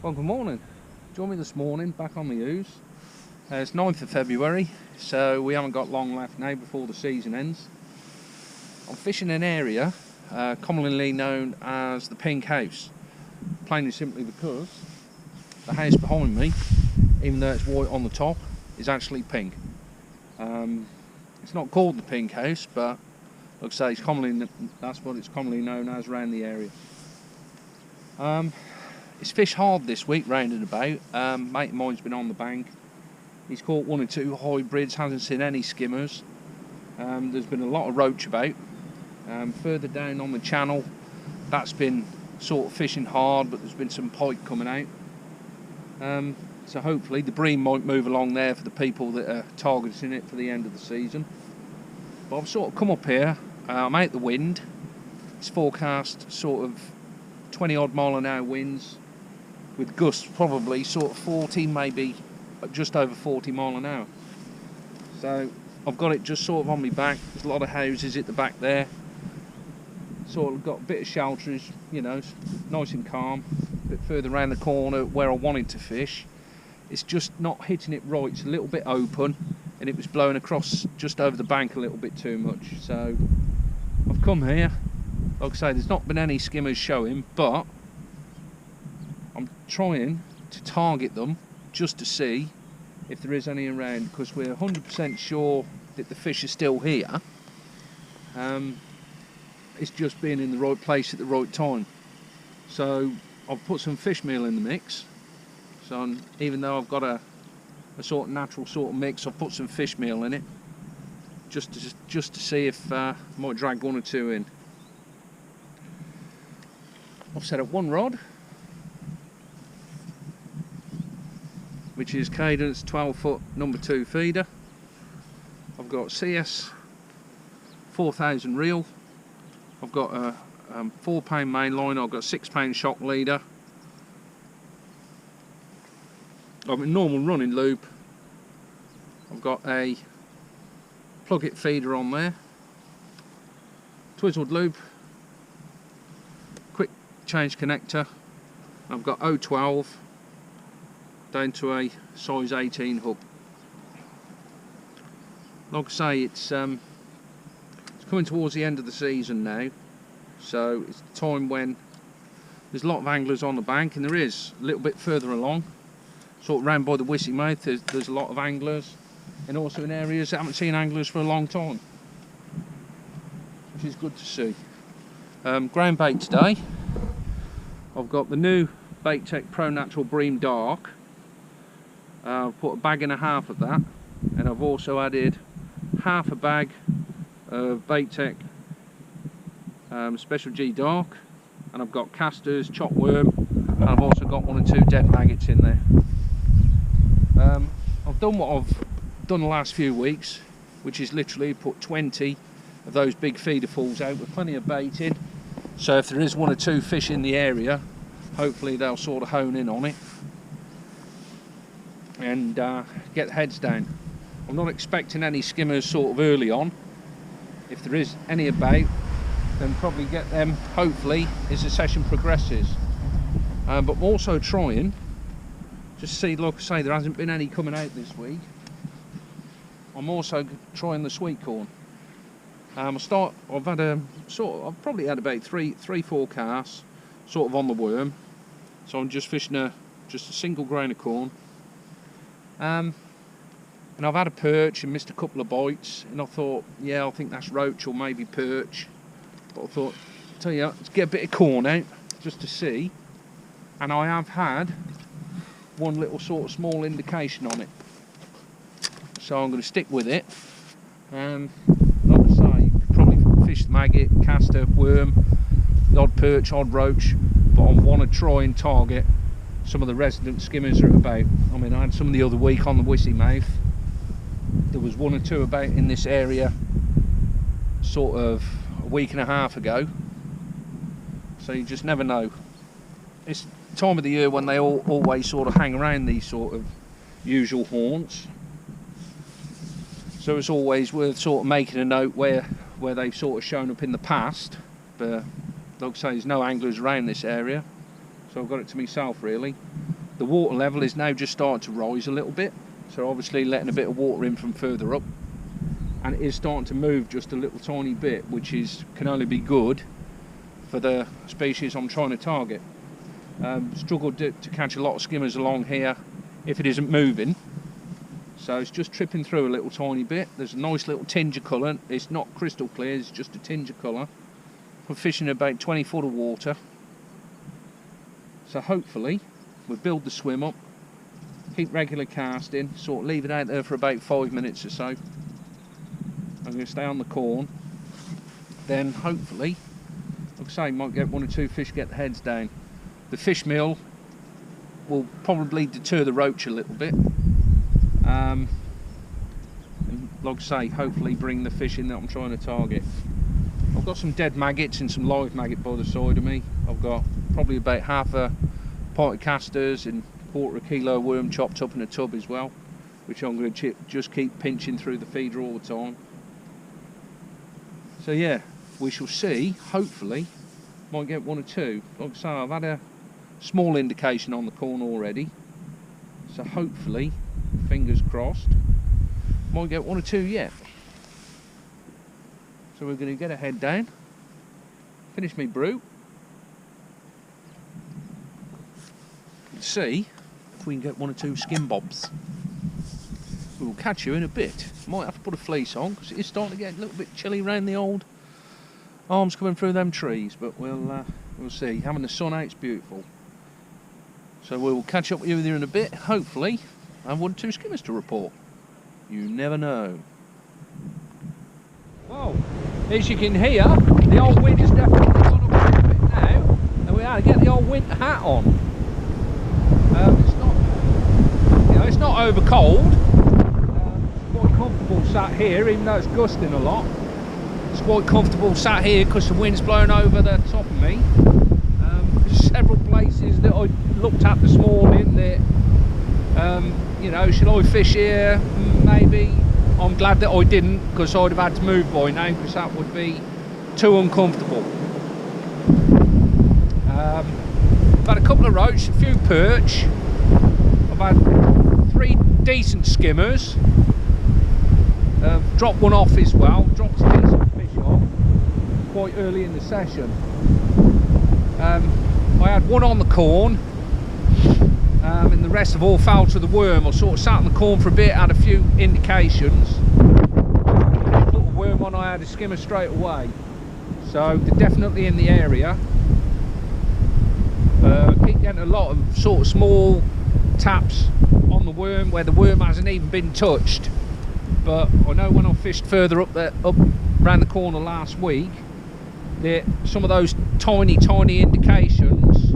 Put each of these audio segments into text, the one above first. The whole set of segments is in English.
Well, good morning. Join me this morning back on the ooze. It's 9th of February, so we haven't got long left now before the season ends. I'm fishing an area commonly known as the Pink House, plain and simply because the house behind me, even though it's white on the top, is actually pink. It's not called the Pink House, but like I say, that's what it's commonly known as around the area. It's fished hard this week, round and about. Mate of mine's been on the bank. He's caught one or two hybrids, hasn't seen any skimmers. There's been a lot of roach about. Further down on the channel, that's been sort of fishing hard, but there's been some pike coming out. So hopefully the bream might move along there for the people that are targeting it for the end of the season. But I've sort of come up here, I'm out the wind. It's forecast sort of 20 odd mile an hour winds, with gusts probably sort of 40, maybe just over 40 mile an hour. So I've got it just sort of on my back. There's a lot of houses at the back there. Sort of got a bit of shelterage, you know, nice and calm. A bit further around the corner where I wanted to fish, it's just not hitting it right. It's a little bit open, and it was blowing across just over the bank a little bit too much. So I've come here. Like I say, there's not been any skimmers showing, but I'm trying to target them just to see if there is any around, because we're 100% sure that the fish are still here. It's just being in the right place at the right time. So I've put some fish meal in the mix. So even though I've got a sort of natural sort of mix, I've put some fish meal in it just to see if I might drag one or two in. I've set up one rod, which is Cadence 12-foot number 2 feeder. I've got CS 4000 reel. I've got a 4-pound main line. I've got a 6-pound shock leader. I've a normal running loop. I've got a plug-it feeder on there, twizzled loop, quick change connector. I've got 012 down to a size 18 hook. Like I say, it's coming towards the end of the season now, so it's the time when there's a lot of anglers on the bank, and there is a little bit further along, sort of round by the Wissy mouth. There's a lot of anglers, and also in areas that haven't seen anglers for a long time, which is good to see. Ground bait today, I've got the new Bait-Tech Pro Natural Bream Dark. I've put a bag and a half of that, and I've also added half a bag of Bait-Tech Special G Dark, and I've got casters, chopped worm, and I've also got 1 or 2 dead maggots in there. I've done what I've done the last few weeks, which is literally put 20 of those big feeder falls out with plenty of bait in, so if there is 1 or 2 fish in the area, hopefully they'll sort of hone in on it and get the heads down. I'm not expecting any skimmers sort of early on. If there is any about, then probably get them hopefully as the session progresses. But I'm also trying just see, like I say, there hasn't been any coming out this week. I'm also trying the sweet corn. I've probably had about three, 4 casts sort of on the worm. So I'm just fishing just a single grain of corn. And I've had a perch and missed a couple of bites, and I thought, yeah, I think that's roach or maybe perch. But I thought, tell you, let's get a bit of corn out just to see. And I have had one little sort of small indication on it, so I'm going to stick with it. And like I say, you could probably fish the maggot, caster, worm, the odd perch, odd roach, but I want to try and target some of the resident skimmers that are about. I mean, I had some the other week on the Wissy mouth. There was 1 or 2 about in this area sort of a week and a half ago, so you just never know. It's the time of the year when they always sort of hang around these sort of usual haunts, so it's always worth sort of making a note where they've sort of shown up in the past. But like I say, there's no anglers around this area, so I've got it to myself really. The water level is now just starting to rise a little bit, so obviously letting a bit of water in from further up, and it is starting to move just a little tiny bit, which can only be good for the species I'm trying to target. Struggled to catch a lot of skimmers along here if it isn't moving, so it's just tripping through a little tiny bit. There's a nice little tinge of colour. It's not crystal clear, it's just a tinge of colour. We're fishing about 20 foot of water, so hopefully we'll build the swim up, keep regular casting, sort of leave it out there for about 5 minutes or so. I'm going to stay on the corn, then hopefully, like I say, might get 1 or 2 fish get the heads down. The fish meal will probably deter the roach a little bit, and like I say, hopefully bring the fish in that I'm trying to target. I've got some dead maggots and some live maggot by the side of me. I've got probably about half a pint of casters and 1/4 kilo worm chopped up in a tub as well, which I'm going to just keep pinching through the feeder all the time. So yeah, we shall see. Hopefully might get 1 or 2. Like I say, I've had a small indication on the corn already, so hopefully, fingers crossed, might get 1 or 2 yet. So we're going to get a head down, finish me brew, and see if we can get 1 or 2 skim bobs. We'll catch you in a bit. Might have to put a fleece on because it is starting to get a little bit chilly around the old arms coming through them trees, but we'll see. Having the sun out, it's beautiful. So we'll catch up with you in a bit. Hopefully I have 1 or 2 skimmers to report. You never know. Well, as you can hear, the old wind has definitely gone up a bit now, and we had to get the old winter hat on. It's not over cold. It's quite comfortable sat here, even though it's gusting a lot. It's quite comfortable sat here because the wind's blowing over the top of me. There's several places that I looked at this morning that, you know, should I fish here? Maybe. I'm glad that I didn't, because I'd have had to move by now, because that would be too uncomfortable. I've had a couple of roach, a few perch. I've had 3 decent skimmers. Dropped 1 off as well. Dropped a decent fish off quite early in the session. I had 1 on the corn, and the rest have all fell to the worm. I sort of sat on the corn for a bit, had a few indications. Put a worm on, I had a skimmer straight away. So they're definitely in the area. Keep getting a lot of sort of small taps on the worm where the worm hasn't even been touched. But I know when I fished further up around the corner last week, that some of those tiny indications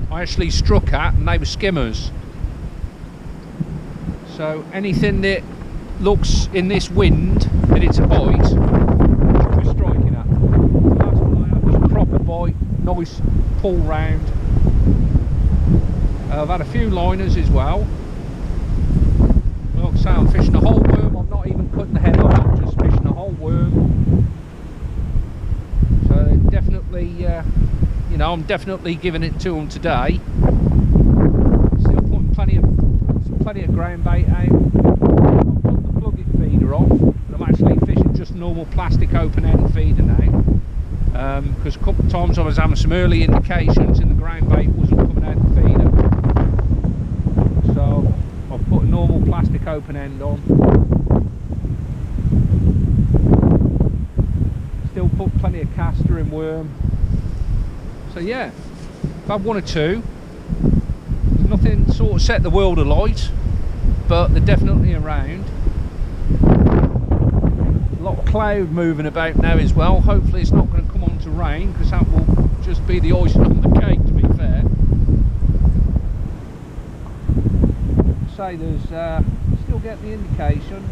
I actually struck at, and they were skimmers. So anything that looks in this wind that it's a bite, we're striking at. So that's what I had, was a proper bite, nice pull round. I've had a few liners as well. Like I say, I'm fishing a whole worm. I'm not even cutting the head off, I'm just fishing a whole worm. So definitely, you know, I'm definitely giving it to them today. Still putting plenty of ground bait out. I've put the plug-in feeder off, and I'm actually fishing just normal plastic open end feeder now. Because a couple of times I was having some early indications and the ground bait wasn't coming out the feeder. So I've put a normal plastic open end on. Still put plenty of castor and worm. So yeah, I've had 1 or 2. There's nothing sort of set the world alight, but they're definitely around. A lot of cloud moving about now as well. Hopefully it's not going to come on to rain, because that will just be the icing on the cake, to be fair. Say there's still getting the indications.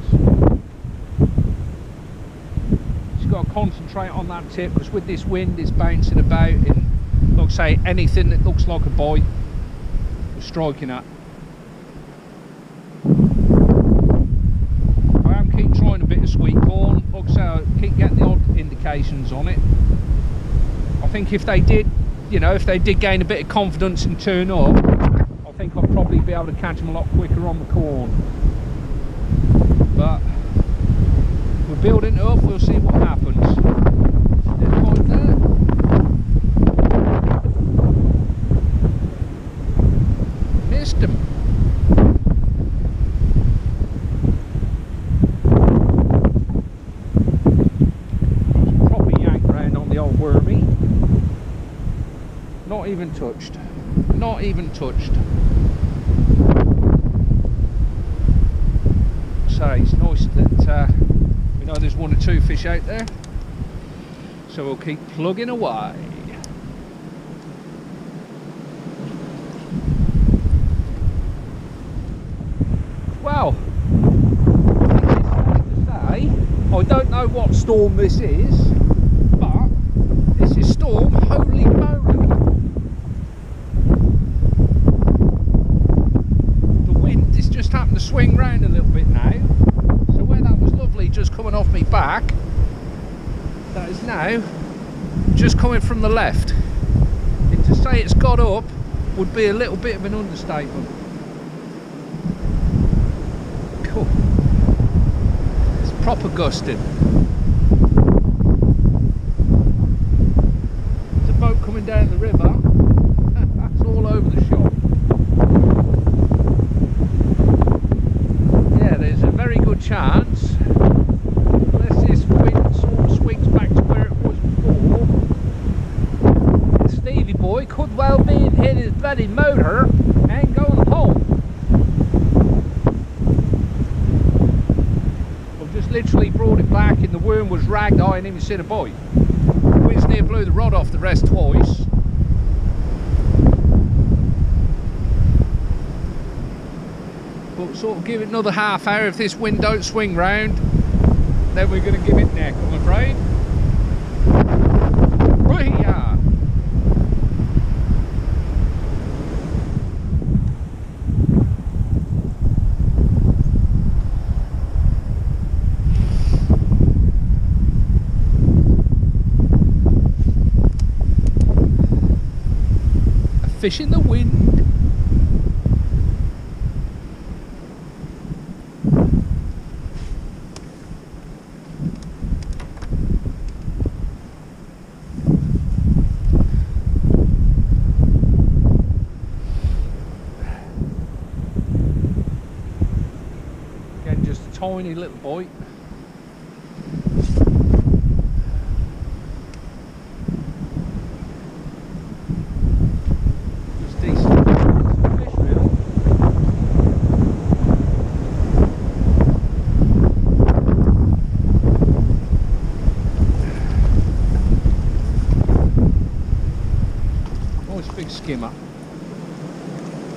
Just got to concentrate on that tip, because with this wind it's bouncing about, and like I say, anything that looks like a bite we're striking at. I am keep trying a bit of sweet corn. Like I say, I keep getting the odd indications on it. I think if they did, you know, if they did gain a bit of confidence and turn up, I think I I'll probably be able to catch them a lot quicker on the corn. But we're building it up, we'll see what happens. There's one there. Missed him. Proper yank round on the old wormy. Not even touched. Not even touched. So it's nice that we know there's 1 or 2 fish out there. So we'll keep plugging away. Well, I think it's safe to say, I don't know what storm this is, but this is Storm Holy Moly. The wind is just happened to swing round a little bit now, so where that was lovely just coming off me back, that is now just coming from the left. And to say it's got up would be a little bit of an understatement. Cool. It's proper gusting. There's a boat coming down the river. That's all over the shop. Yeah, there's a very good chance, unless this wind sort of swings back to where it was before, the Stevie boy could well be in his bloody motor and going home. I've just literally brought it back and the worm was ragged. I ain't even seen a bite. The wind's near blew the rod off the rest twice. But sort of give it another half hour. If this wind don't swing round, then we're going to give it neck, I'm afraid. Booyah! A fish in the wind. Tiny little bite. Just decent fish, really. Nice big skimmer.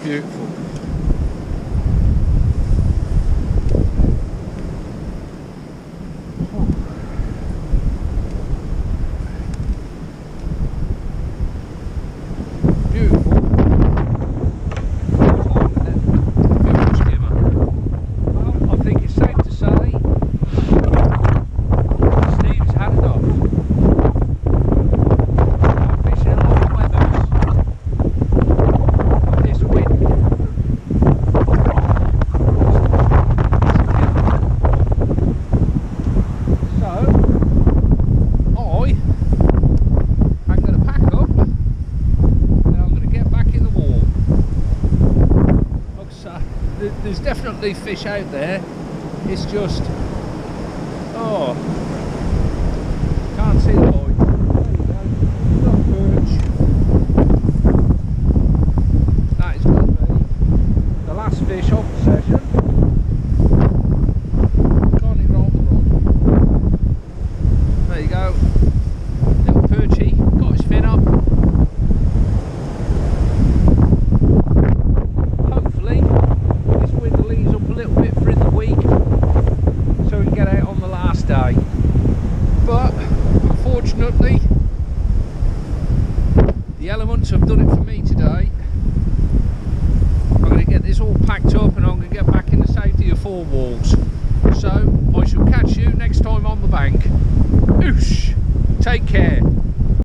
Beautiful. There's definitely fish out there. It's just, oh, can't see the boy. There you go, perch. That is going to be the last fish of the session. Can't even hold the rod. There you go, little perchy, got his fin up. Day. But unfortunately the elements have done it for me today. I'm going to get this all packed up and I'm going to get back in the safety of 4 walls. So I shall catch you next time on the bank. Oosh! Take care.